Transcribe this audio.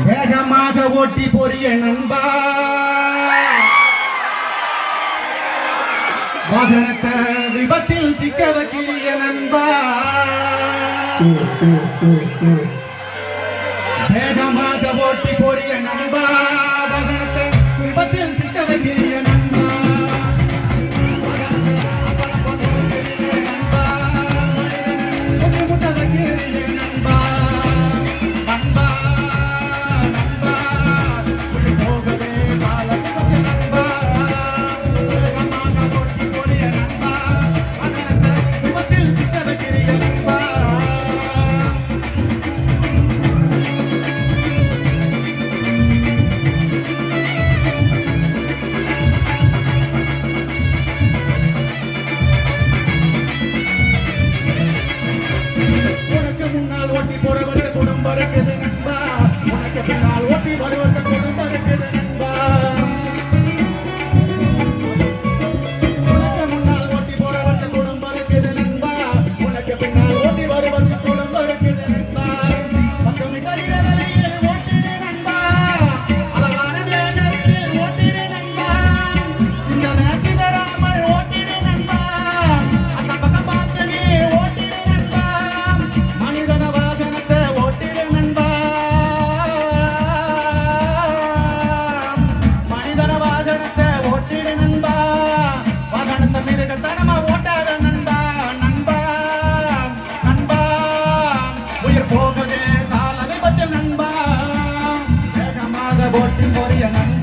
வேகமாக ஓட்டி போறிய நண்பா வாகனத்தை விபத்தில் சிக்க வைக்கிறிய நண்பா வேகமாக ஓட்டி போறிய நண்பா வாகனத்தை விபத்தில் சிக்க வைக்கிறிய நண்பா ஓட்டி போறவர்கள் குடும்பம் இருக்குது நண்பா உனக்கு பின்னால் ஓட்டி வருவர்கள் குடும்பம் இருக்குது நண்பா உனக்கு முன்னால் ஓட்டி போறவர்கள் குடும்பம் இருக்குது நண்பா உனக்கு பின்னால் ஓட்டி வருவர்கள் குடும்பம் இருக்குது நண்பா 10 மீட்டர் இடைவெளியில் ஓட்டிடு நண்பா அளவான வேகத்தில் ஓட்டிடு நண்பா சிந்தனை சிதறாமல் ஓட்டிடு நண்பா அந்த பக்கம் பார்த்து நீ ஓட்டிடு நண்பா மனிதன மிருகத்தனமா ஓட்டாத நண்பா நண்பா நண்பா உயிர் போகுதே சால விபத்தில் நண்பா வேகமாக ஓட்டி போறிய நண்பா